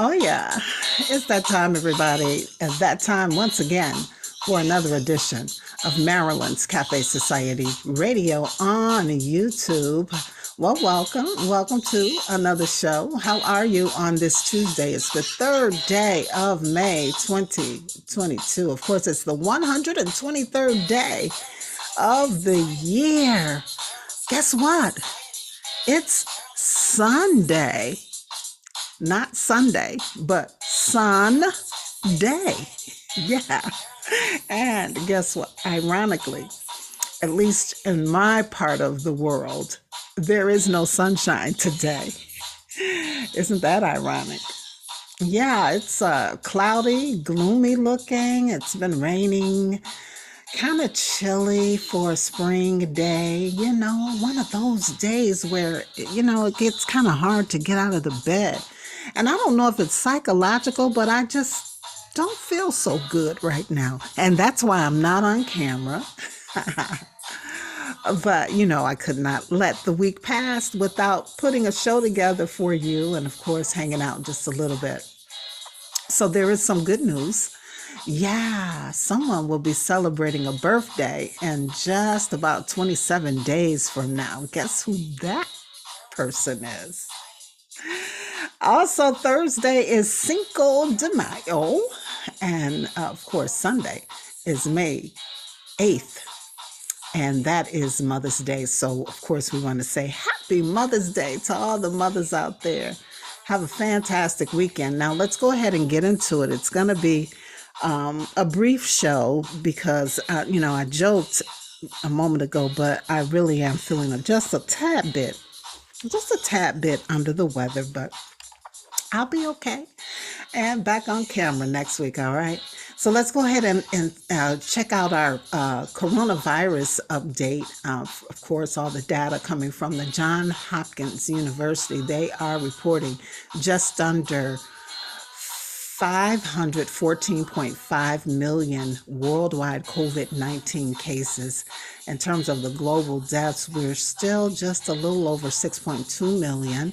Oh, yeah. It's that time, everybody. And that time, once again, for another edition of Marilyn's Cafe Society Radio on YouTube. Well, welcome. Welcome to another show. How are you on this Tuesday? It's the third day of May 2022. Of course, it's the 123rd day of the year. Guess what? It's Sunday. Not Sunday, but Sun Day. Yeah. And guess what? Ironically, at least in my part of the world, there is no sunshine today. Isn't that ironic? Yeah, it's cloudy, gloomy looking. It's been raining, kind of chilly for a spring day. One of those days where, it gets kind of hard to get out of the bed. And I don't know if it's psychological, but I just don't feel so good right now. And that's why I'm not on camera. But, I could not let the week pass without putting a show together for you and, of course, hanging out just a little bit. So there is some good news. Yeah, someone will be celebrating a birthday in just about 27 days from now. Guess who that person is? Also, Thursday is Cinco de Mayo. And of course, Sunday is May 8th. And that is Mother's Day. So, of course, we want to say Happy Mother's Day to all the mothers out there. Have a fantastic weekend. Now, let's go ahead and get into it. It's going to be a brief show because, I joked a moment ago, but I really am feeling just a tad bit under the weather, but I'll be okay. And back on camera next week, all right? So let's go ahead and check out our coronavirus update. Of course, all the data coming from the Johns Hopkins University. They are reporting just under 514.5 million worldwide COVID-19 cases. In terms of the global deaths, we're still just a little over 6.2 million.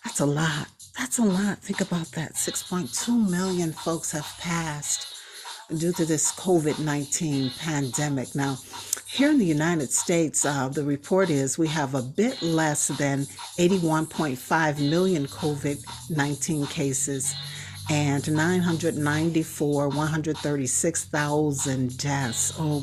That's a lot. Think about that. 6.2 million folks have passed due to this COVID-19 pandemic. Now, here in the United States, the report is we have a bit less than 81.5 million COVID-19 cases and 136,000 deaths. Oh,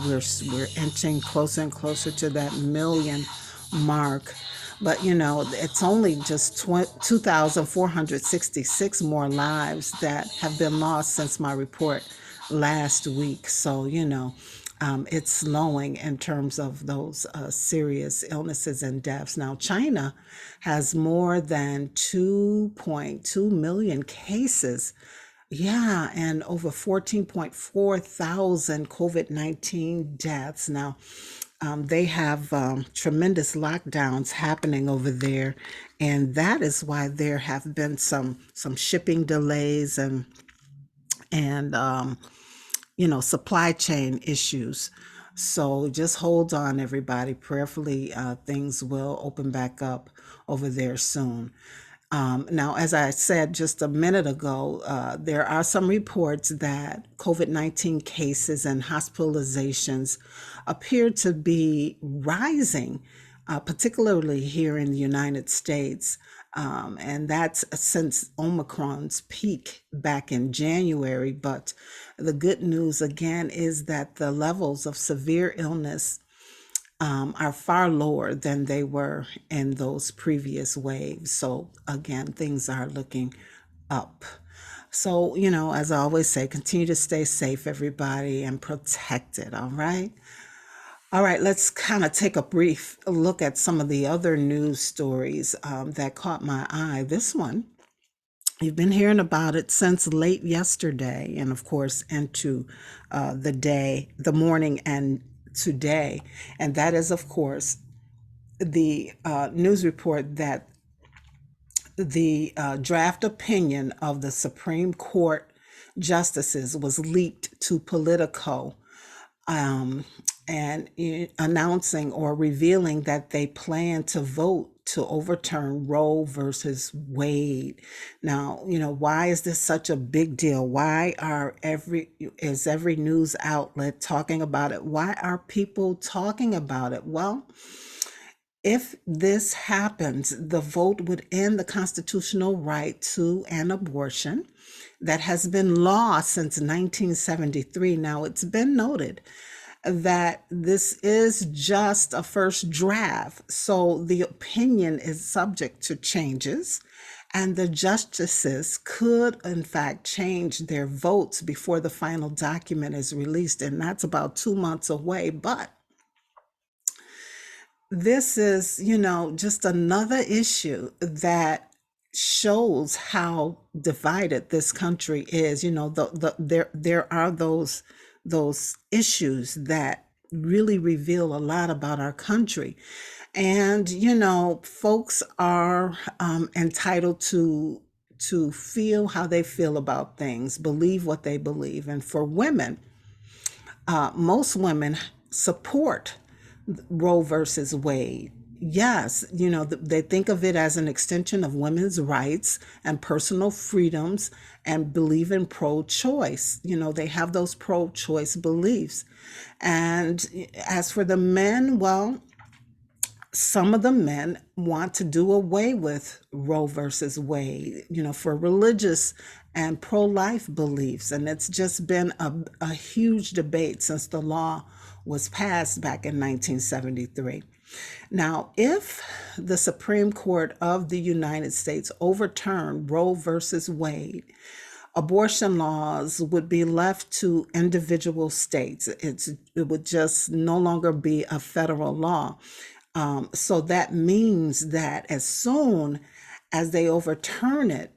we're inching closer and closer to that million mark. But, it's only just 2,466 more lives that have been lost since my report last week. So, it's slowing in terms of those serious illnesses and deaths. Now, China has more than 2.2 million cases. Yeah, and over 14.4 thousand COVID-19 deaths. Now, they have tremendous lockdowns happening over there, and that is why there have been some shipping delays and supply chain issues. So just hold on, everybody. Prayerfully, things will open back up over there soon. Now, as I said just a minute ago, there are some reports that COVID-19 cases and hospitalizations appear to be rising, particularly here in the United States. And that's since Omicron's peak back in January. But the good news again is that the levels of severe illness are far lower than they were in those previous waves. So again, things are looking up. So, as I always say, continue to stay safe, everybody, and protected, all right? All right, let's kind of take a brief look at some of the other news stories that caught my eye. This one, you've been hearing about it since late yesterday, and of course into the morning and today. And that is, of course, the news report that the draft opinion of the Supreme Court justices was leaked to Politico. and announcing or revealing that they plan to vote to overturn Roe versus Wade. Now, why is this such a big deal? Why is every news outlet talking about it? Why are people talking about it? Well, if this happens, the vote would end the constitutional right to an abortion that has been law since 1973. Now, it's been noted that this is just a first draft, so the opinion is subject to changes, and the justices could, in fact, change their votes before the final document is released, and that's about 2 months away. But this is, just another issue that shows how divided this country is. There are those issues that really reveal a lot about our country. And, folks are entitled to feel how they feel about things, believe what they believe. And for women, most women support Roe versus Wade. Yes, they think of it as an extension of women's rights and personal freedoms and believe in pro-choice. They have those pro-choice beliefs. And as for the men, well, some of the men want to do away with Roe versus Wade, for religious and pro-life beliefs. And it's just been a huge debate since the law was passed back in 1973. Now, if the Supreme Court of the United States overturned Roe versus Wade, abortion laws would be left to individual states. It would just no longer be a federal law. So that means that as soon as they overturn it,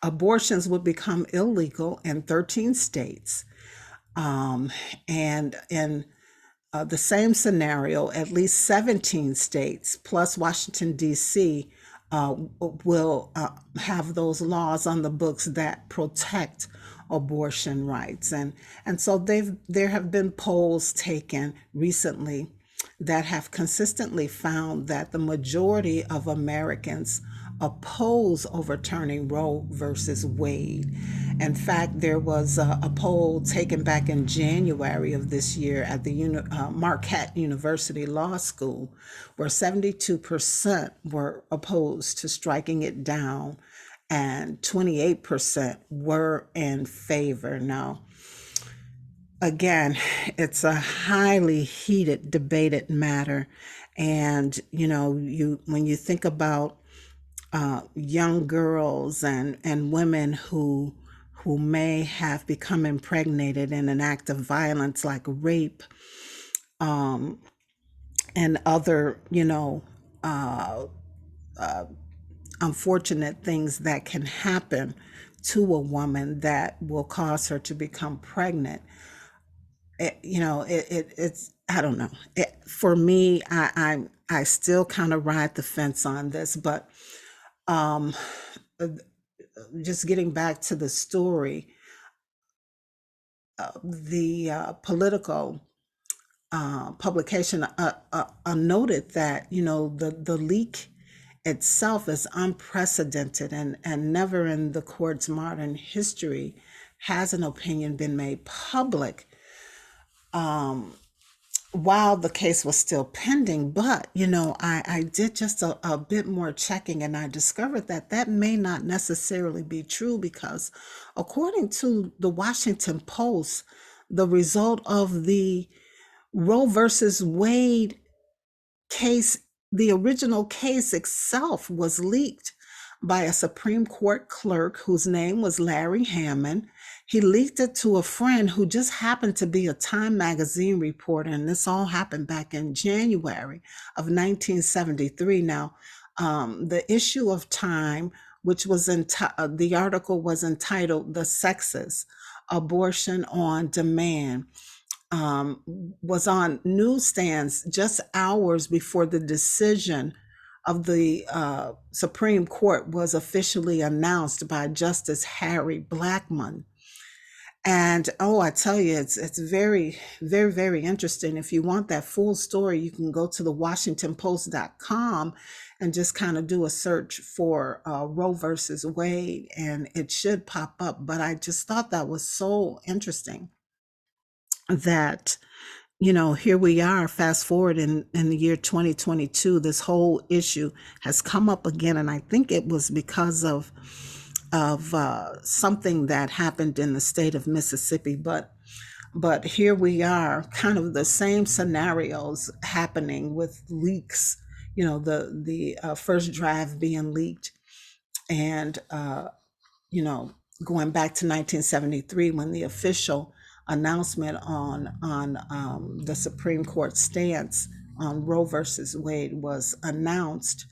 abortions would become illegal in 13 states. And in the same scenario, at least 17 states plus Washington, D.C., will have those laws on the books that protect abortion rights. And so there have been polls taken recently that have consistently found that the majority of Americans oppose overturning Roe versus Wade. In fact, there was a poll taken back in January of this year at the Marquette University Law School, where 72% were opposed to striking it down and 28% were in favor. Now, again, it's a highly heated, debated matter. And, when you think about young girls and women who may have become impregnated in an act of violence like rape, and other, unfortunate things that can happen to a woman that will cause her to become pregnant. It's, I don't know. For me, I still kind of ride the fence on this, but just getting back to the story, the political publication noted that the leak itself is unprecedented, and never in the court's modern history has an opinion been made public while the case was still pending. But I did just a bit more checking, and I discovered that may not necessarily be true, because according to the Washington Post, the result of the Roe versus Wade case, the original case itself, was leaked by a Supreme Court clerk whose name was Larry Hammond. He leaked it to a friend who just happened to be a Time magazine reporter, and this all happened back in January of 1973. Now, the issue of Time, which was the article was entitled "The Sexes: Abortion on Demand," was on newsstands just hours before the decision of the Supreme Court was officially announced by Justice Harry Blackmun. And oh, I tell you, it's very, very, very interesting. If you want that full story, you can go to the WashingtonPost.com and just kind of do a search for Roe versus Wade, and it should pop up. But I just thought that was so interesting that, here we are, fast forward in the year 2022, this whole issue has come up again. And I think it was because of something that happened in the state of Mississippi. But here we are, kind of the same scenarios happening with leaks, the first draft being leaked, and you know, going back to 1973 when the official announcement on the Supreme Court stance on Roe versus Wade was announced.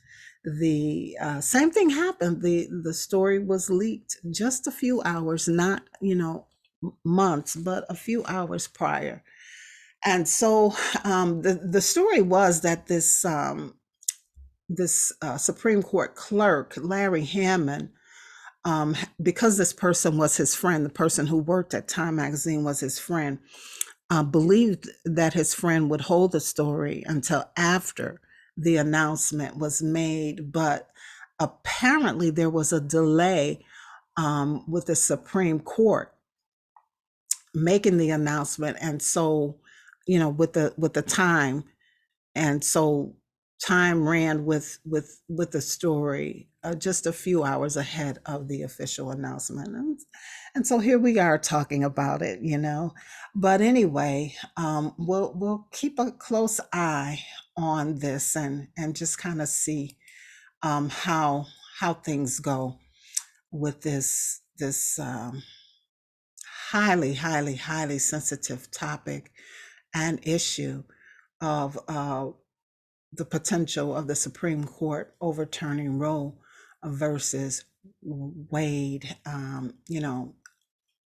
The same thing happened. The story was leaked just a few hours, not months, but a few hours prior. And so the story was that this Supreme Court clerk, Larry Hammond, because this person was his friend, the person who worked at Time Magazine was his friend, believed that his friend would hold the story until after the announcement was made. But apparently there was a delay with the Supreme Court making the announcement. And so, with the time, and so time ran with the story just a few hours ahead of the official announcement, and so here we are talking about it. But anyway, we'll keep a close eye on this, and just kind of see how things go with this highly, highly, highly sensitive topic and issue of the potential of the Supreme Court overturning Roe versus Wade.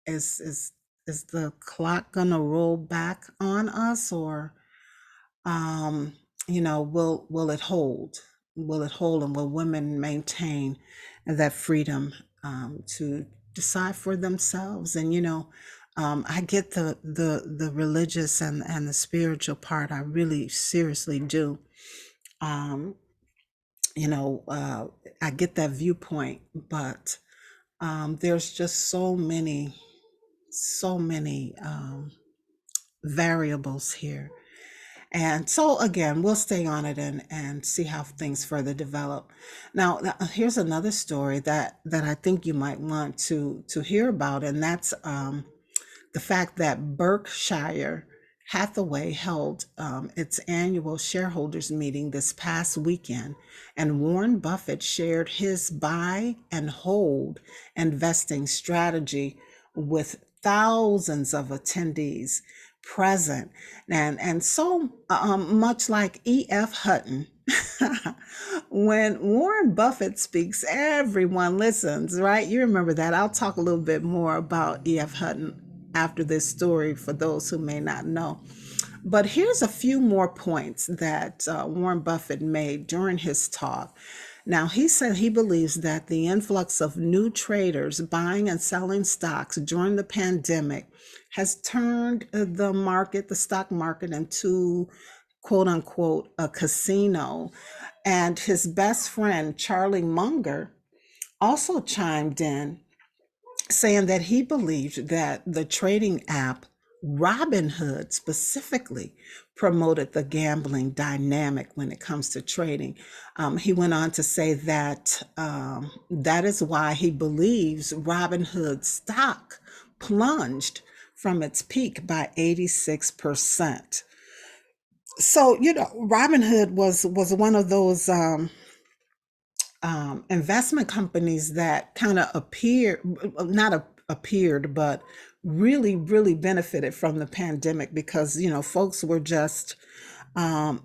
Is the clock gonna roll back on us, or will it hold? Will it hold, and will women maintain that freedom to decide for themselves? And I get the religious and the spiritual part. I really seriously do. Um, I get that viewpoint, but there's just so many variables here. And so again, we'll stay on it and see how things further develop. Now, here's another story that I think you might want to hear about, and that's the fact that Berkshire Hathaway held its annual shareholders meeting this past weekend, and Warren Buffett shared his buy and hold investing strategy with thousands of attendees present. And so much like E.F. Hutton, when Warren Buffett speaks, everyone listens, right? You remember that. I'll talk a little bit more about E.F. Hutton after this story for those who may not know. But here's a few more points that Warren Buffett made during his talk. Now, he said he believes that the influx of new traders buying and selling stocks during the pandemic has turned the stock market, into quote unquote a casino. And his best friend, Charlie Munger, also chimed in saying that he believed that the trading app Robinhood specifically promoted the gambling dynamic when it comes to trading. He went on to say that that is why he believes Robinhood stock plunged from its peak by 86%. So, Robinhood was one of those investment companies that kind of not appeared, but really, really benefited from the pandemic, because folks were just um,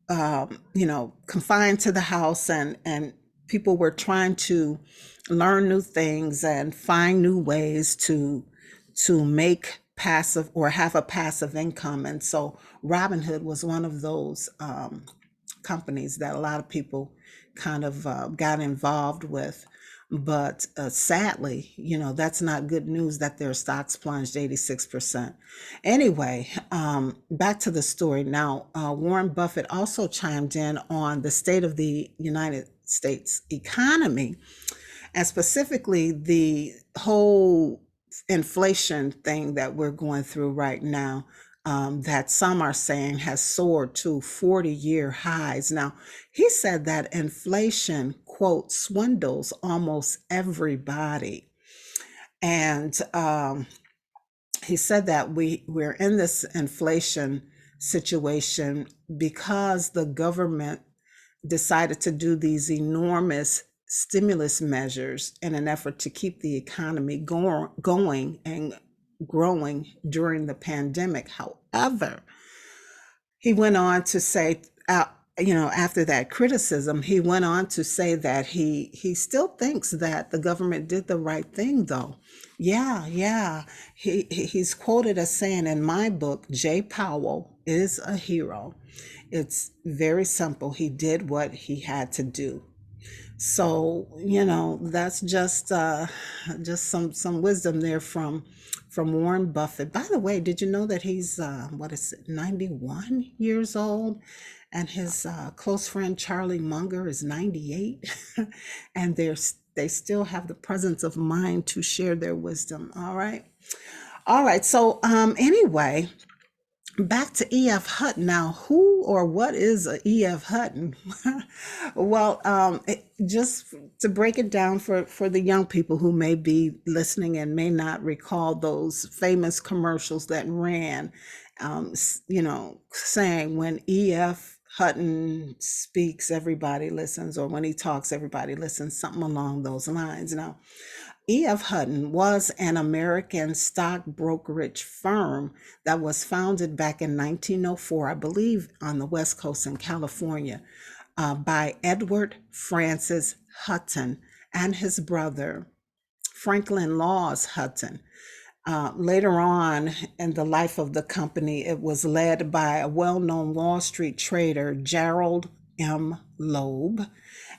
confined to the house, and people were trying to learn new things and find new ways to make passive or have a passive income. And so Robinhood was one of those companies that a lot of people kind of got involved with. But sadly, that's not good news that their stocks plunged 86%. Anyway, back to the story. Now, Warren Buffett also chimed in on the state of the United States economy, and specifically the whole inflation thing that we're going through right now, that some are saying has soared to 40-year highs. Now, he said that inflation, quote, swindles almost everybody. And he said that we're in this inflation situation because the government decided to do these enormous stimulus measures in an effort to keep the economy going and growing during the pandemic. However, he went on to say, after that criticism, he went on to say that he still thinks that the government did the right thing, though. Yeah. He's quoted as saying, in my book, Jay Powell is a hero. It's very simple. He did what he had to do. So, that's just some wisdom there from Warren Buffett. By the way, did you know that he's what is it, 91 years old? And his close friend Charlie Munger is 98, and they still have the presence of mind to share their wisdom. All right. So anyway, back to E.F. Hutton. Now, who or what is a E.F. Hutton? Well, just to break it down for the young people who may be listening and may not recall those famous commercials that ran, saying when E.F. Hutton speaks, everybody listens, or when he talks, everybody listens, something along those lines. Now, E.F. Hutton was an American stock brokerage firm that was founded back in 1904, I believe, on the West Coast in California, by Edward Francis Hutton and his brother, Franklin Laws Hutton. Later on in the life of the company, it was led by a well-known Wall Street trader, Gerald M. Loeb.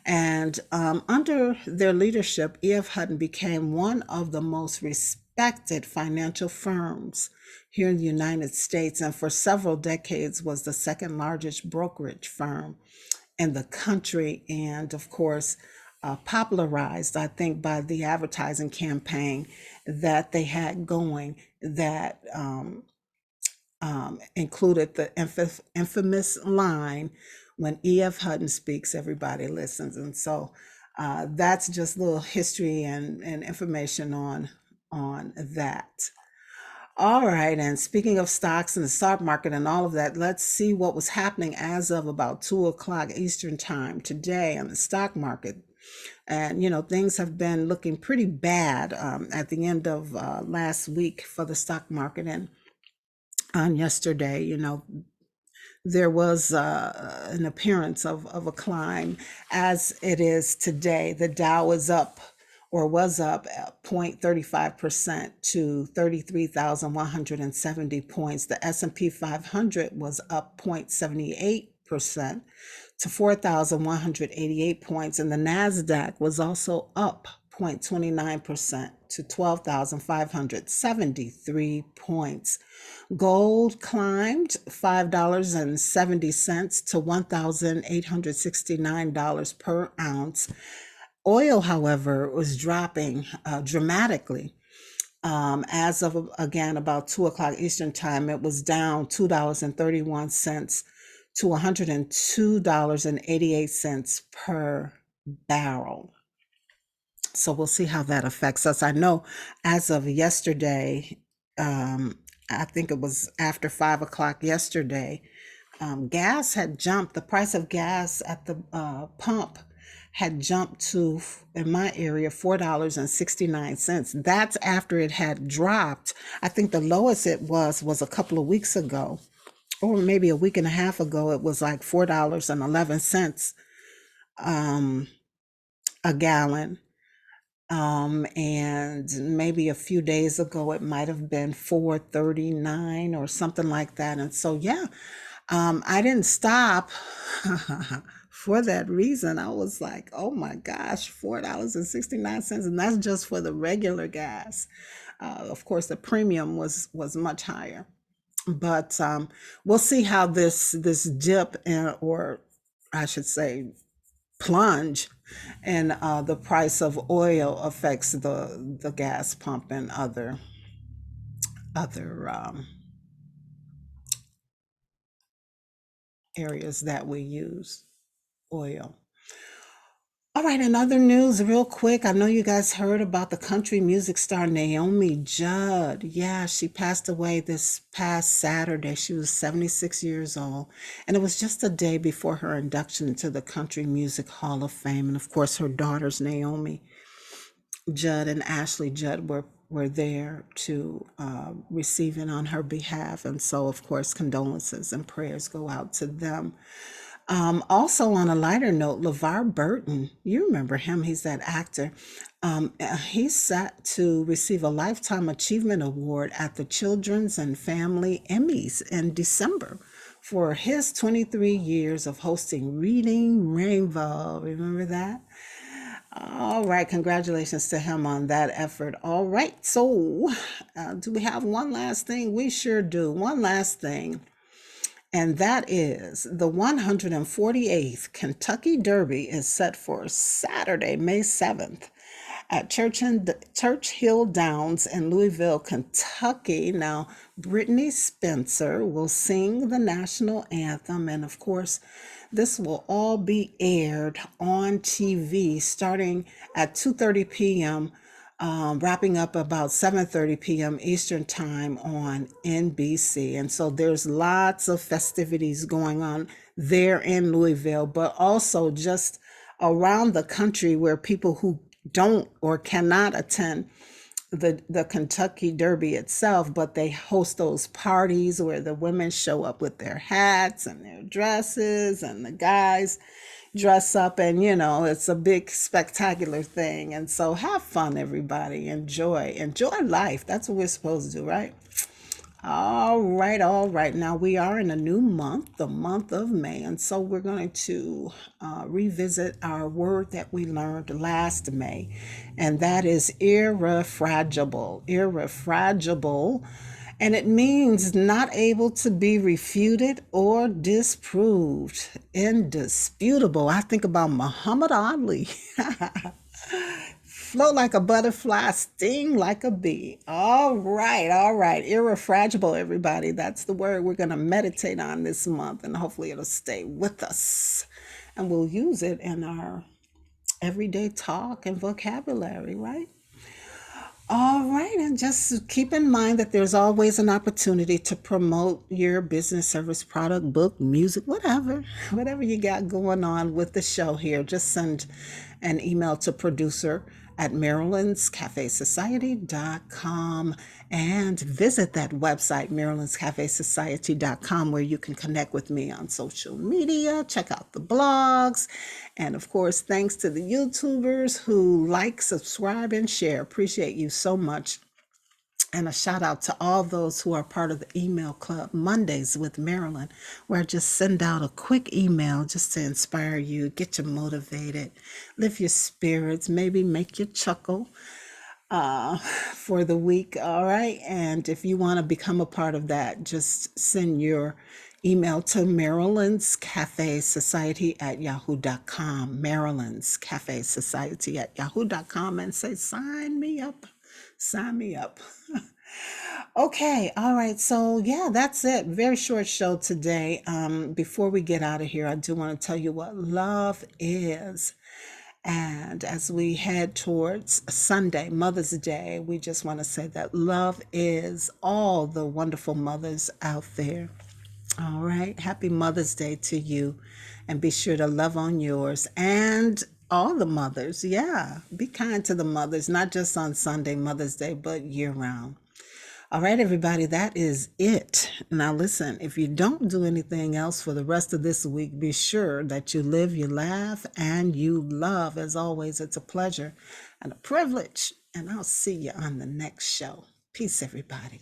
And under their leadership, E.F. Hutton became one of the most respected financial firms here in the United States, and for several decades was the second largest brokerage firm in the country. And of course, popularized, I think, by the advertising campaign that they had going that included the infamous line, when E.F. Hutton speaks, everybody listens. And so that's just a little history and information on that. All right, and speaking of stocks and the stock market and all of that, let's see what was happening as of about 2 o'clock Eastern time today on the stock market. And, things have been looking pretty bad at the end of last week for the stock market. And on yesterday, there was an appearance of a climb as it is today. The Dow is up, or was up 0.35% to 33,170 points. The S&P 500 was up 0.78% to 4,188 points. And the NASDAQ was also up 0.29% to 12,573 points. Gold climbed $5.70 to $1,869 per ounce. Oil, however, was dropping dramatically. As of, again, about 2 o'clock Eastern time, it was down $2.31 to $102.88 per barrel. So we'll see how that affects us. I know as of yesterday, I think it was after 5 o'clock yesterday, gas had jumped. The price of gas at the pump had jumped to, in my area, $4.69. That's after it had dropped. I think the lowest it was a couple of weeks ago, or maybe a week and a half ago. It was like $4.11 a gallon. And maybe a few days ago, it might have been $4.39 or something like that. And so, I didn't stop for that reason, I was like, oh my gosh, $4.69, and that's just for the regular gas. Of course, the premium was much higher, but we'll see how this dip or I should say plunge in the price of oil affects the gas pump and other areas that we use oil. All right, in other news, real quick, I know you guys heard about the country music star Naomi Judd. Yeah, she passed away this past Saturday. She was 76 years old, and it was just a day before her induction into the Country Music Hall of Fame. And of course, her daughters, Naomi Judd and Ashley Judd, were there to receive it on her behalf. And so, of course, condolences and prayers go out to them. Also, on a lighter note, LeVar Burton, you remember him, he's that actor. He's set to receive a Lifetime Achievement Award at the Children's and Family Emmys in December for his 23 years of hosting Reading Rainbow. Remember that? All right, congratulations to him on that effort. All right, so do we have one last thing? We sure do. One last thing. And that is the 148th Kentucky Derby is set for Saturday, May 7th at Churchill Downs in Louisville, Kentucky. Now, Brittany Spencer will sing the national anthem, and of course, this will all be aired on TV starting at 2:30 p.m., wrapping up about 7:30 p.m. Eastern Time on NBC. And so there's lots of festivities going on there in Louisville, but also just around the country where people who don't or cannot attend the Kentucky Derby itself, but they host those parties where the women show up with their hats and their dresses, and the guys dress up, and it's a big spectacular thing. And so have fun, everybody. Enjoy life. That's what we're supposed to do, right? All right, all right. Now we are in a new month, the month of May, and so we're going to revisit our word that we learned last May, and that is irrefragable. Irrefragable, and it means not able to be refuted or disproved. Indisputable. I think about Muhammad Ali. Float like a butterfly, sting like a bee. All right, all right. Irrefragable, everybody. That's the word we're going to meditate on this month, and hopefully it'll stay with us. And we'll use it in our everyday talk and vocabulary, right? All right, and just keep in mind that there's always an opportunity to promote your business, service, product, book, music, whatever you got going on with the show here. Just send an email to producer at marilynscafesociety.com and visit that website, marilynscafesociety.com, where you can connect with me on social media, check out the blogs, and of course, thanks to the YouTubers who like, subscribe, and share. Appreciate you so much. And a shout out to all those who are part of the email club Mondays with Marilyn, where I just send out a quick email just to inspire you, get you motivated, lift your spirits, maybe make you chuckle for the week. All right. And if you want to become a part of that, just send your email to Marilyn's Cafe Society at yahoo.com. Marilyn's Cafe Society at yahoo.com, and say, sign me up. Sign me up. Okay, all right. So yeah, that's it. Very short show today. Before we get out of here, I do want to tell you what love is. And as we head towards Sunday, Mother's Day, we just want to say that love is all the wonderful mothers out there. All right. Happy Mother's Day to you. And be sure to love on yours and all the mothers. Yeah. Be kind to the mothers, not just on Sunday, Mother's Day, but year round. All right, everybody, that is it. Now, listen, if you don't do anything else for the rest of this week, be sure that you live, you laugh, and you love. As always, it's a pleasure and a privilege. And I'll see you on the next show. Peace, everybody.